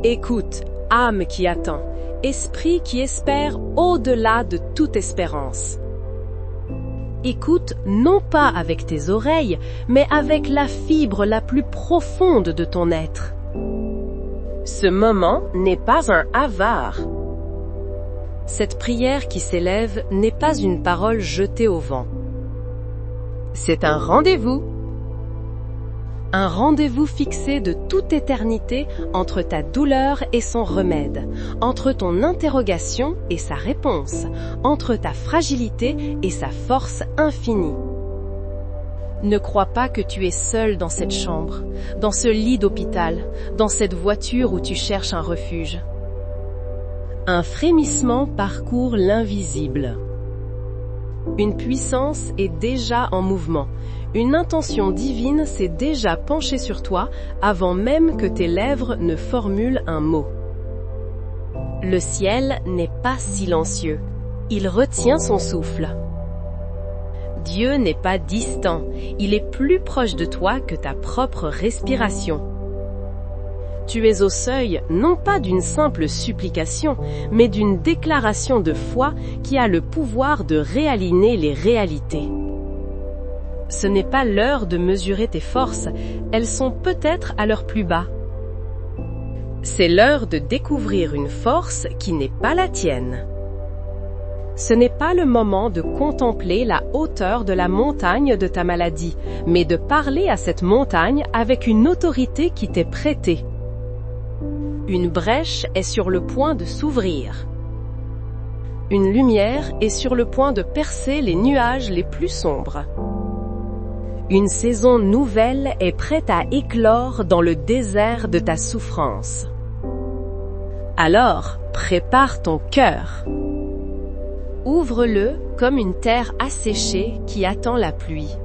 Écoute, âme qui attend, esprit qui espère au-delà de toute espérance. Écoute non pas avec tes oreilles, mais avec la fibre la plus profonde de ton être. Ce moment n'est pas un havard. Cette prière qui s'élève n'est pas une parole jetée au vent. C'est un rendez-vous. Un rendez-vous fixé de toute éternité entre ta douleur et son remède, entre ton interrogation et sa réponse, entre ta fragilité et sa force infinie. Ne crois pas que tu es seul dans cette chambre, dans ce lit d'hôpital, dans cette voiture où tu cherches un refuge. Un frémissement parcourt l'invisible. Une puissance est déjà en mouvement. Une intention divine s'est déjà penchée sur toi avant même que tes lèvres ne formulent un mot. Le ciel n'est pas silencieux. Il retient son souffle. Dieu n'est pas distant. Il est plus proche de toi que ta propre respiration. Tu es au seuil non pas d'une simple supplication, mais d'une déclaration de foi qui a le pouvoir de réaligner les réalités. Ce n'est pas l'heure de mesurer tes forces, elles sont peut-être à leur plus bas. C'est l'heure de découvrir une force qui n'est pas la tienne. Ce n'est pas le moment de contempler la hauteur de la montagne de ta maladie, mais de parler à cette montagne avec une autorité qui t'est prêtée. Une brèche est sur le point de s'ouvrir. Une lumière est sur le point de percer les nuages les plus sombres. Une saison nouvelle est prête à éclore dans le désert de ta souffrance. Alors, prépare ton cœur. Ouvre-le comme une terre asséchée qui attend la pluie.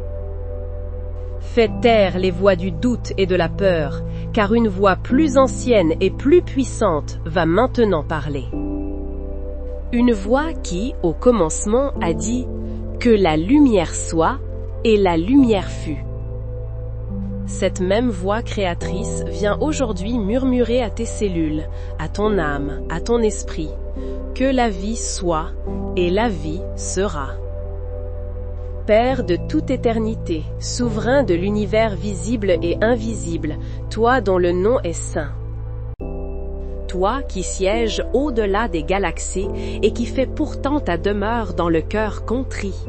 Fais taire les voix du doute et de la peur, car une voix plus ancienne et plus puissante va maintenant parler. Une voix qui, au commencement, a dit « Que la lumière soit », et la lumière fut. Cette même voix créatrice vient aujourd'hui murmurer à tes cellules, à ton âme, à ton esprit, que la vie soit, et la vie sera. Père de toute éternité, souverain de l'univers visible et invisible, toi dont le nom est saint. Toi qui sièges au-delà des galaxies et qui fais pourtant ta demeure dans le cœur contrit.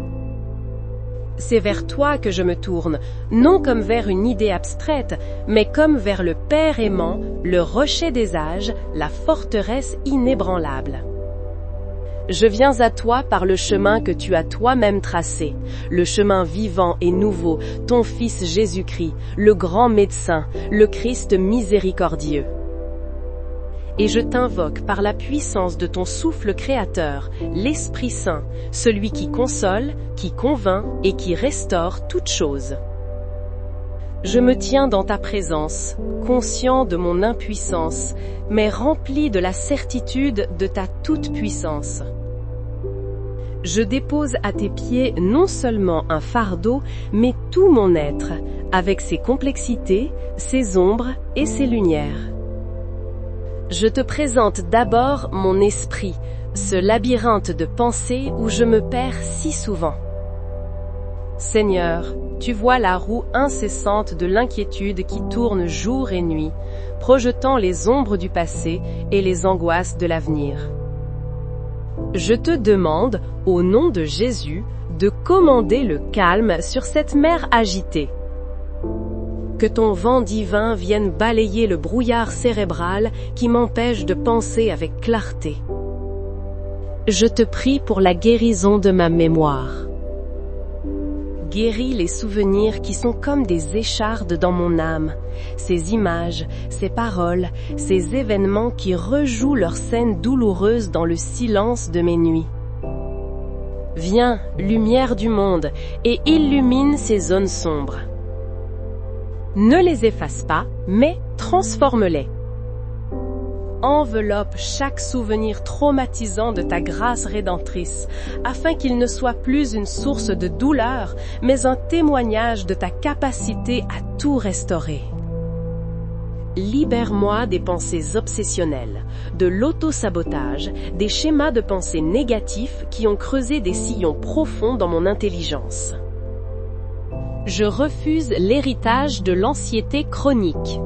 C'est vers toi que je me tourne, non comme vers une idée abstraite, mais comme vers le Père aimant, le rocher des âges, la forteresse inébranlable. Je viens à toi par le chemin que tu as toi-même tracé, le chemin vivant et nouveau, ton Fils Jésus-Christ, le grand médecin, le Christ miséricordieux. Et je t'invoque par la puissance de ton souffle créateur, l'Esprit Saint, celui qui console, qui convainc et qui restaure toutes choses. Je me tiens dans ta présence, conscient de mon impuissance, mais rempli de la certitude de ta toute-puissance. Je dépose à tes pieds non seulement un fardeau, mais tout mon être, avec ses complexités, ses ombres et ses lumières. Je te présente d'abord mon esprit, ce labyrinthe de pensées où je me perds si souvent. Seigneur, tu vois la roue incessante de l'inquiétude qui tourne jour et nuit, projetant les ombres du passé et les angoisses de l'avenir. Je te demande, au nom de Jésus, de commander le calme sur cette mer agitée. Que ton vent divin vienne balayer le brouillard cérébral qui m'empêche de penser avec clarté. Je te prie pour la guérison de ma mémoire. Guéris les souvenirs qui sont comme des échardes dans mon âme, ces images, ces paroles, ces événements qui rejouent leurs scènes douloureuses dans le silence de mes nuits. Viens, lumière du monde, et illumine ces zones sombres. Ne les efface pas, mais transforme-les. Enveloppe chaque souvenir traumatisant de ta grâce rédemptrice, afin qu'il ne soit plus une source de douleur, mais un témoignage de ta capacité à tout restaurer. Libère-moi des pensées obsessionnelles, de l'auto-sabotage, des schémas de pensée négatifs qui ont creusé des sillons profonds dans mon intelligence. Je refuse l'héritage de l'anxiété chronique.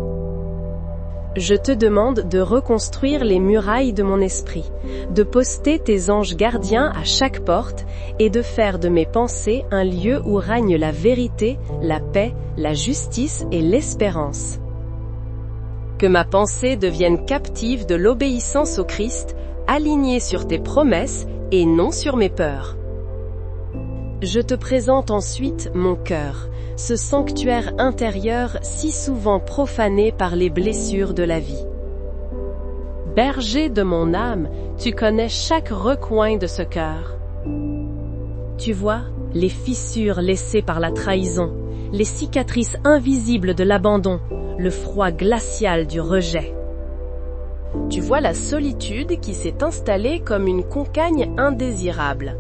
Je te demande de reconstruire les murailles de mon esprit, de poster tes anges gardiens à chaque porte et de faire de mes pensées un lieu où règne la vérité, la paix, la justice et l'espérance. Que ma pensée devienne captive de l'obéissance au Christ, alignée sur tes promesses et non sur mes peurs. Je te présente ensuite mon cœur, ce sanctuaire intérieur si souvent profané par les blessures de la vie. Berger de mon âme, tu connais chaque recoin de ce cœur. Tu vois les fissures laissées par la trahison, les cicatrices invisibles de l'abandon, le froid glacial du rejet. Tu vois la solitude qui s'est installée comme une concagne indésirable.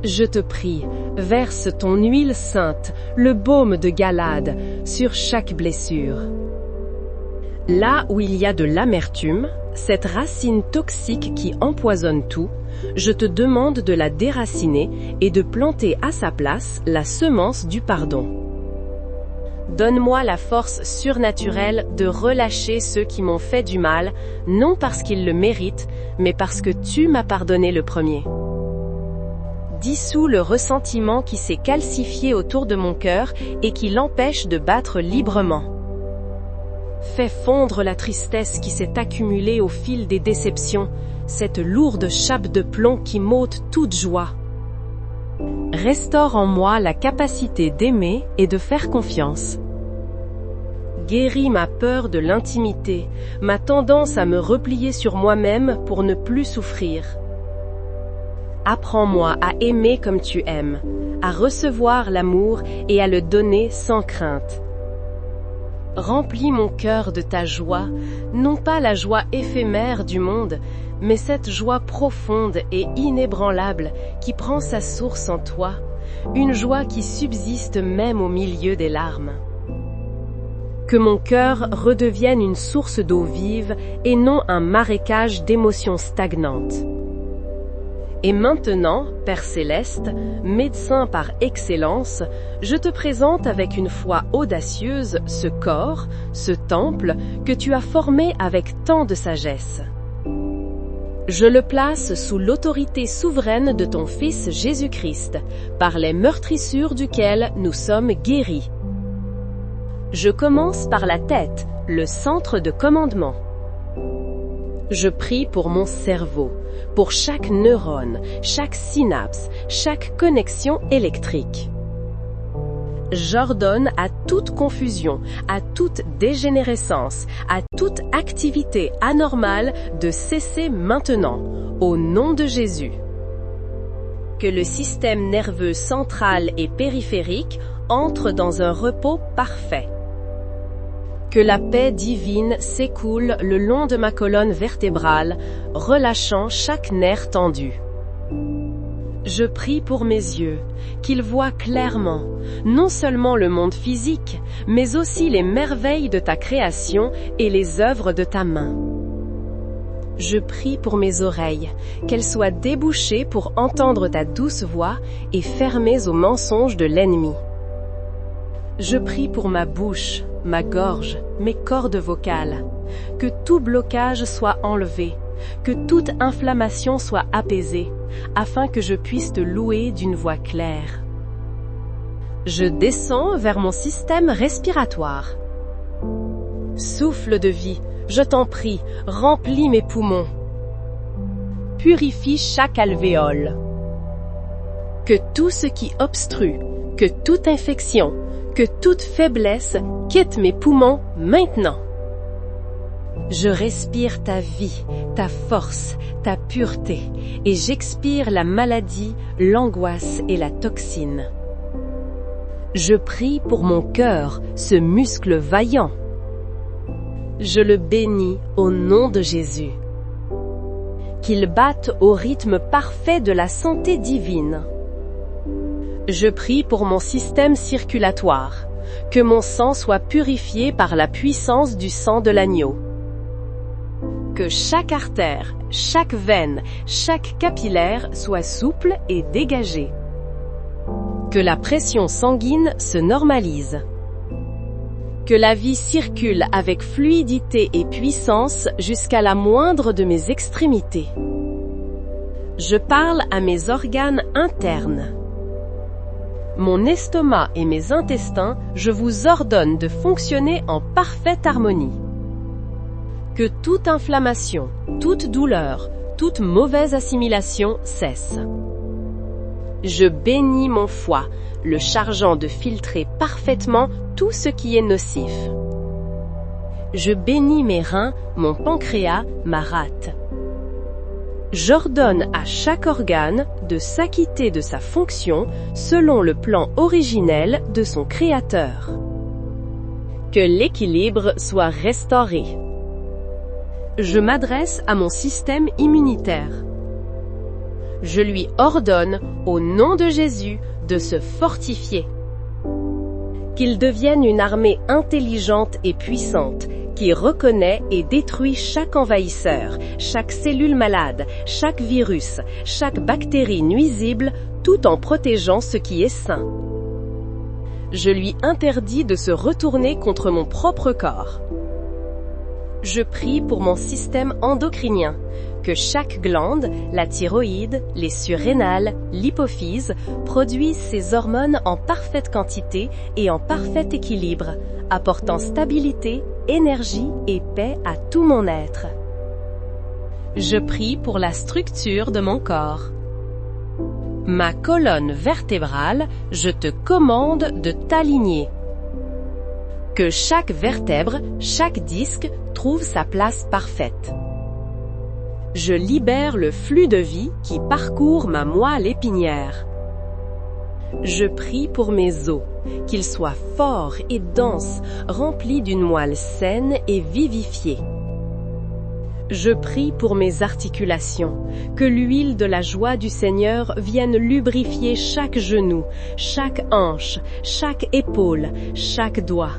Je te prie, verse ton huile sainte, le baume de Galade, sur chaque blessure. Là où il y a de l'amertume, cette racine toxique qui empoisonne tout, je te demande de la déraciner et de planter à sa place la semence du pardon. Donne-moi la force surnaturelle de relâcher ceux qui m'ont fait du mal, non parce qu'ils le méritent, mais parce que tu m'as pardonné le premier. Dissous le ressentiment qui s'est calcifié autour de mon cœur et qui l'empêche de battre librement. Fais fondre la tristesse qui s'est accumulée au fil des déceptions, cette lourde chape de plomb qui m'ôte toute joie. Restaure en moi la capacité d'aimer et de faire confiance. Guéris ma peur de l'intimité, ma tendance à me replier sur moi-même pour ne plus souffrir. Apprends-moi à aimer comme tu aimes, à recevoir l'amour et à le donner sans crainte. Remplis mon cœur de ta joie, non pas la joie éphémère du monde, mais cette joie profonde et inébranlable qui prend sa source en toi, une joie qui subsiste même au milieu des larmes. Que mon cœur redevienne une source d'eau vive et non un marécage d'émotions stagnantes. Et maintenant, Père Céleste, médecin par excellence, je te présente avec une foi audacieuse ce corps, ce temple que tu as formé avec tant de sagesse. Je le place sous l'autorité souveraine de ton Fils Jésus-Christ, par les meurtrissures duquel nous sommes guéris. Je commence par la tête, le centre de commandement. Je prie pour mon cerveau, pour chaque neurone, chaque synapse, chaque connexion électrique. J'ordonne à toute confusion, à toute dégénérescence, à toute activité anormale de cesser maintenant, au nom de Jésus. Que le système nerveux central et périphérique entre dans un repos parfait. Que la paix divine s'écoule le long de ma colonne vertébrale, relâchant chaque nerf tendu. Je prie pour mes yeux, qu'ils voient clairement, non seulement le monde physique, mais aussi les merveilles de ta création et les œuvres de ta main. Je prie pour mes oreilles, qu'elles soient débouchées pour entendre ta douce voix et fermées aux mensonges de l'ennemi. Je prie pour ma bouche, ma gorge, mes cordes vocales, que tout blocage soit enlevé, que toute inflammation soit apaisée, afin que je puisse te louer d'une voix claire. Je descends vers mon système respiratoire. Souffle de vie, je t'en prie, remplis mes poumons. Purifie chaque alvéole. Que tout ce qui obstrue, que toute infection, que toute faiblesse quitte mes poumons maintenant. Je respire ta vie, ta force, ta pureté, et j'expire la maladie, l'angoisse et la toxine. Je prie pour mon cœur, ce muscle vaillant. Je le bénis au nom de Jésus. Qu'il batte au rythme parfait de la santé divine. Je prie pour mon système circulatoire, que mon sang soit purifié par la puissance du sang de l'agneau. Que chaque artère, chaque veine, chaque capillaire soit souple et dégagée. Que la pression sanguine se normalise. Que la vie circule avec fluidité et puissance jusqu'à la moindre de mes extrémités. Je parle à mes organes internes. Mon estomac et mes intestins, je vous ordonne de fonctionner en parfaite harmonie. Que toute inflammation, toute douleur, toute mauvaise assimilation cesse. Je bénis mon foie, le chargeant de filtrer parfaitement tout ce qui est nocif. Je bénis mes reins, mon pancréas, ma rate. J'ordonne à chaque organe de s'acquitter de sa fonction selon le plan originel de son créateur. Que l'équilibre soit restauré. Je m'adresse à mon système immunitaire. Je lui ordonne, au nom de Jésus, de se fortifier. Qu'il devienne une armée intelligente et puissante, qui reconnaît et détruit chaque envahisseur, chaque cellule malade, chaque virus, chaque bactérie nuisible, tout en protégeant ce qui est sain. Je lui interdis de se retourner contre mon propre corps. Je prie pour mon système endocrinien, que chaque glande, la thyroïde, les surrénales, l'hypophyse, produisent ces hormones en parfaite quantité et en parfait équilibre, apportant stabilité, énergie et paix à tout mon être. Je prie pour la structure de mon corps. Ma colonne vertébrale, je te commande de t'aligner. Que chaque vertèbre, chaque disque trouve sa place parfaite. Je libère le flux de vie qui parcourt ma moelle épinière. Je prie pour mes os, qu'ils soient forts et denses, remplis d'une moelle saine et vivifiée. Je prie pour mes articulations, que l'huile de la joie du Seigneur vienne lubrifier chaque genou, chaque hanche, chaque épaule, chaque doigt.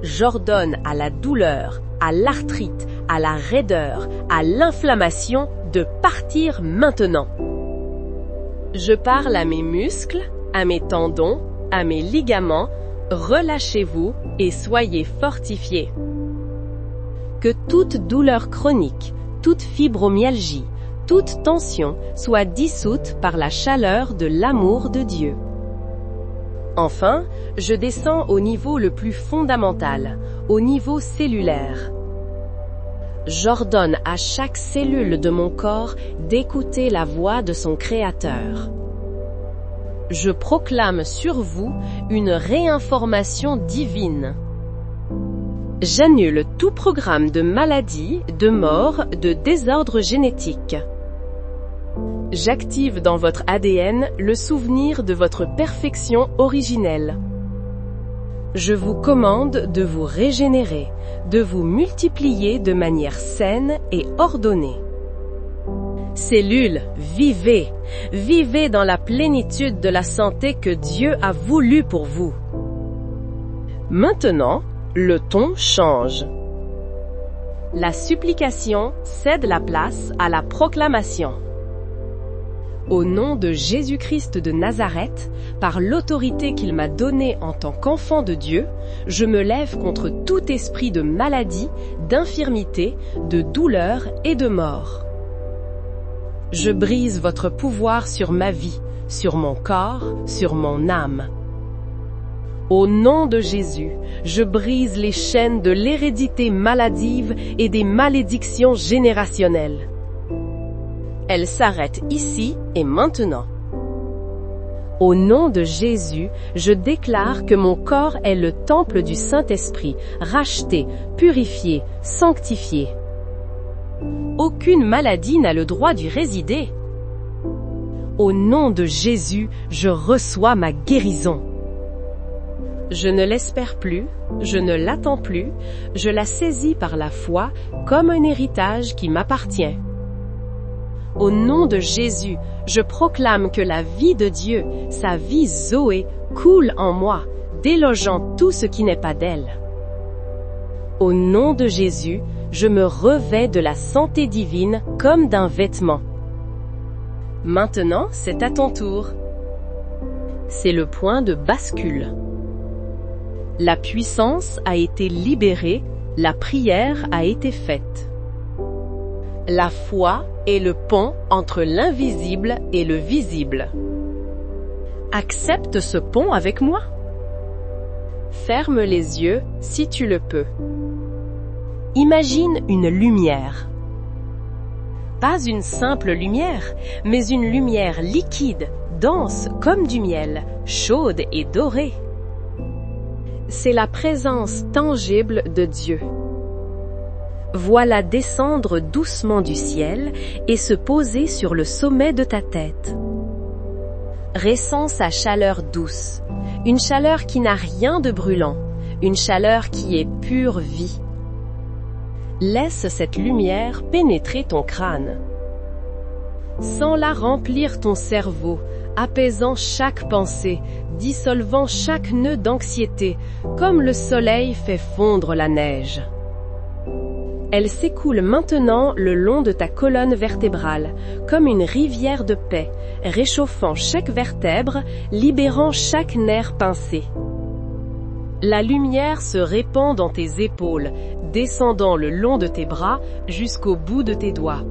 J'ordonne à la douleur, à l'arthrite, à la raideur, à l'inflammation de partir maintenant. Je parle à mes muscles, à mes tendons, à mes ligaments, relâchez-vous et soyez fortifiés. Que toute douleur chronique, toute fibromyalgie, toute tension soit dissoute par la chaleur de l'amour de Dieu. Enfin, je descends au niveau le plus fondamental, au niveau cellulaire. J'ordonne à chaque cellule de mon corps d'écouter la voix de son Créateur. Je proclame sur vous une réinformation divine. J'annule tout programme de maladie, de mort, de désordre génétique. J'active dans votre ADN le souvenir de votre perfection originelle. Je vous commande de vous régénérer, de vous multiplier de manière saine et ordonnée. Cellules, vivez! Vivez dans la plénitude de la santé que Dieu a voulu pour vous. Maintenant, le ton change. La supplication cède la place à la proclamation. Au nom de Jésus-Christ de Nazareth, par l'autorité qu'il m'a donnée en tant qu'enfant de Dieu, je me lève contre tout esprit de maladie, d'infirmité, de douleur et de mort. Je brise votre pouvoir sur ma vie, sur mon corps, sur mon âme. Au nom de Jésus, je brise les chaînes de l'hérédité maladive et des malédictions générationnelles. Elles s'arrêtent ici et maintenant. Au nom de Jésus, je déclare que mon corps est le temple du Saint-Esprit, racheté, purifié, sanctifié. Aucune maladie n'a le droit d'y résider. Au nom de Jésus, je reçois ma guérison. Je ne l'espère plus, je ne l'attends plus, je la saisis par la foi comme un héritage qui m'appartient. Au nom de Jésus, je proclame que la vie de Dieu, sa vie Zoé, coule en moi, délogeant tout ce qui n'est pas d'elle. Au nom de Jésus, je me revêts de la santé divine comme d'un vêtement. Maintenant, c'est à ton tour. C'est le point de bascule. La puissance a été libérée, la prière a été faite. La foi est le pont entre l'invisible et le visible. Accepte ce pont avec moi. Ferme les yeux si tu le peux. Imagine une lumière. Pas une simple lumière, mais une lumière liquide, dense comme du miel, chaude et dorée. C'est la présence tangible de Dieu. Vois-la descendre doucement du ciel et se poser sur le sommet de ta tête. Ressens sa chaleur douce, une chaleur qui n'a rien de brûlant, une chaleur qui est pure vie. Laisse cette lumière pénétrer ton crâne. Sens-la remplir ton cerveau, apaisant chaque pensée, dissolvant chaque nœud d'anxiété, comme le soleil fait fondre la neige. Elle s'écoule maintenant le long de ta colonne vertébrale, comme une rivière de paix, réchauffant chaque vertèbre, libérant chaque nerf pincé. La lumière se répand dans tes épaules, descendant le long de tes bras jusqu'au bout de tes doigts.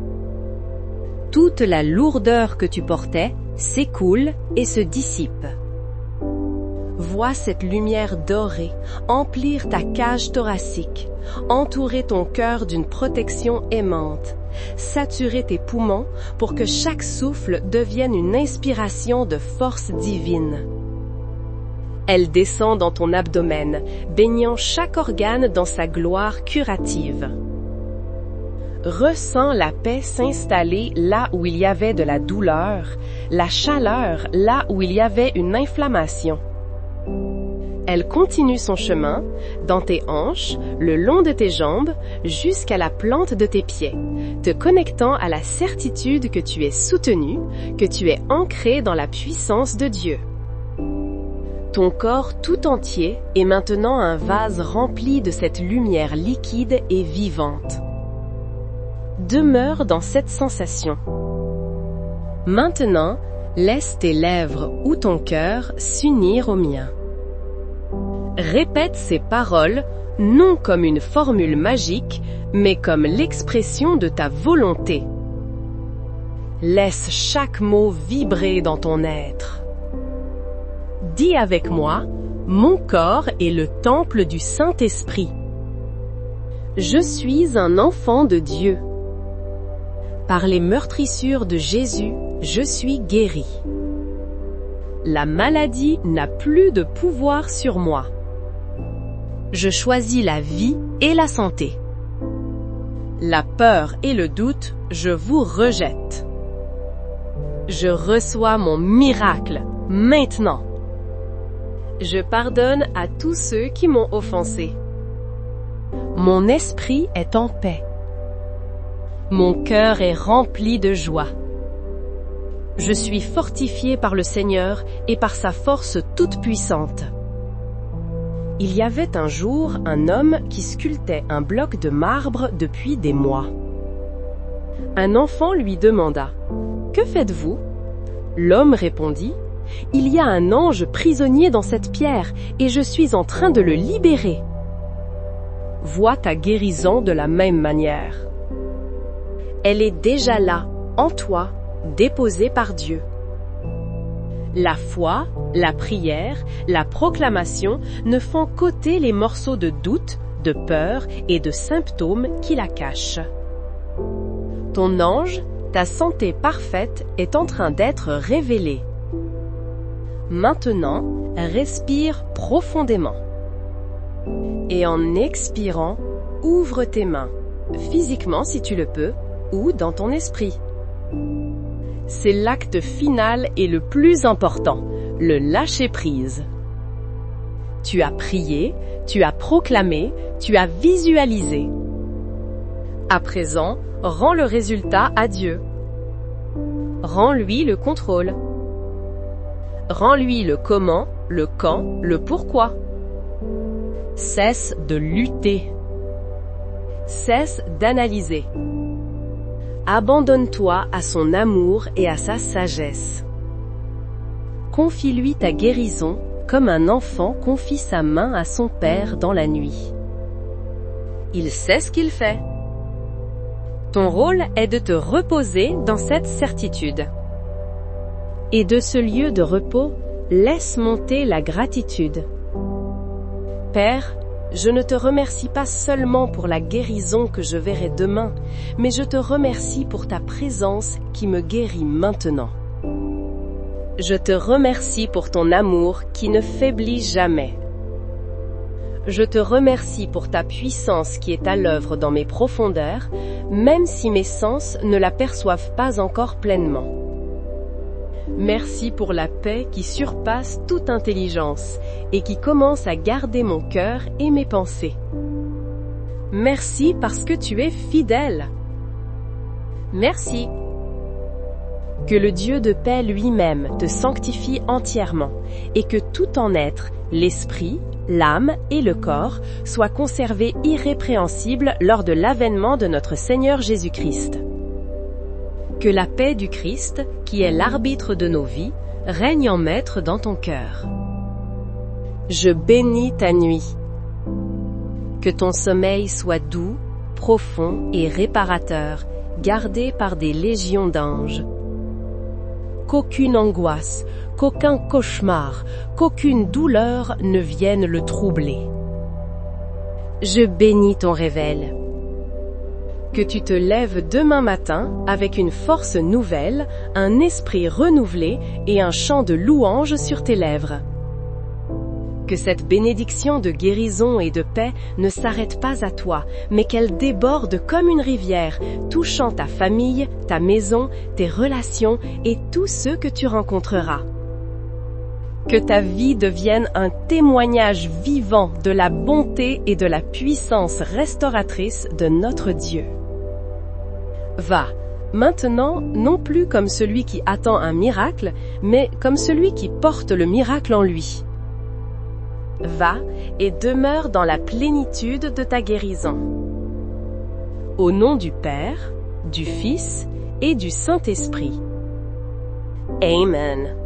Toute la lourdeur que tu portais s'écoule et se dissipe. Vois cette lumière dorée emplir ta cage thoracique, entourer ton cœur d'une protection aimante, saturer tes poumons pour que chaque souffle devienne une inspiration de force divine. Elle descend dans ton abdomen, baignant chaque organe dans sa gloire curative. Ressens la paix s'installer là où il y avait de la douleur, la chaleur là où il y avait une inflammation. Elle continue son chemin, dans tes hanches, le long de tes jambes, jusqu'à la plante de tes pieds, te connectant à la certitude que tu es soutenu, que tu es ancré dans la puissance de Dieu. Ton corps tout entier est maintenant un vase rempli de cette lumière liquide et vivante. Demeure dans cette sensation. Maintenant, laisse tes lèvres ou ton cœur s'unir au mien. Répète ces paroles, non comme une formule magique, mais comme l'expression de ta volonté. Laisse chaque mot vibrer dans ton être. Dis avec moi, mon corps est le temple du Saint-Esprit. Je suis un enfant de Dieu. Par les meurtrissures de Jésus, je suis guéri. La maladie n'a plus de pouvoir sur moi. Je choisis la vie et la santé. La peur et le doute, je vous rejette. Je reçois mon miracle, maintenant. Je pardonne à tous ceux qui m'ont offensé. Mon esprit est en paix. Mon cœur est rempli de joie. Je suis fortifié par le Seigneur et par sa force toute puissante. Il y avait un jour un homme qui sculptait un bloc de marbre depuis des mois. Un enfant lui demanda « Que faites-vous » L'homme répondit « Il y a un ange prisonnier dans cette pierre et je suis en train de le libérer. » Vois ta guérison de la même manière. Elle est déjà là, en toi, déposée par Dieu. La foi, la prière, la proclamation ne font qu'ôter les morceaux de doute, de peur et de symptômes qui la cachent. Ton ange, ta santé parfaite, est en train d'être révélée. Maintenant, respire profondément. Et en expirant, ouvre tes mains, physiquement si tu le peux, ou dans ton esprit. C'est l'acte final et le plus important, le lâcher-prise. Tu as prié, tu as proclamé, tu as visualisé. À présent, rends le résultat à Dieu. Rends-lui le contrôle. Rends-lui le comment le quand, le pourquoi. Cesse de lutter. Cesse d'analyser. Abandonne-toi à son amour et à sa sagesse. Confie-lui ta guérison comme un enfant confie sa main à son père dans la nuit. Il sait ce qu'il fait. Ton rôle est de te reposer dans cette certitude. Et de ce lieu de repos, laisse monter la gratitude. Père, je ne te remercie pas seulement pour la guérison que je verrai demain, mais je te remercie pour ta présence qui me guérit maintenant. Je te remercie pour ton amour qui ne faiblit jamais. Je te remercie pour ta puissance qui est à l'œuvre dans mes profondeurs, même si mes sens ne la perçoivent pas encore pleinement. Merci pour la paix qui surpasse toute intelligence et qui commence à garder mon cœur et mes pensées. Merci parce que tu es fidèle. Merci. Que le Dieu de paix lui-même te sanctifie entièrement et que tout en être, l'esprit, l'âme et le corps soient conservés irrépréhensibles lors de l'avènement de notre Seigneur Jésus-Christ. Que la paix du Christ, qui est l'arbitre de nos vies, règne en maître dans ton cœur. Je bénis ta nuit. Que ton sommeil soit doux, profond et réparateur, gardé par des légions d'anges. Qu'aucune angoisse, qu'aucun cauchemar, qu'aucune douleur ne vienne le troubler. Je bénis ton réveil. Que tu te lèves demain matin avec une force nouvelle, un esprit renouvelé et un chant de louange sur tes lèvres. Que cette bénédiction de guérison et de paix ne s'arrête pas à toi, mais qu'elle déborde comme une rivière, touchant ta famille, ta maison, tes relations et tous ceux que tu rencontreras. Que ta vie devienne un témoignage vivant de la bonté et de la puissance restauratrice de notre Dieu. Va, maintenant, non plus comme celui qui attend un miracle, mais comme celui qui porte le miracle en lui. Va et demeure dans la plénitude de ta guérison. Au nom du Père, du Fils et du Saint-Esprit. Amen.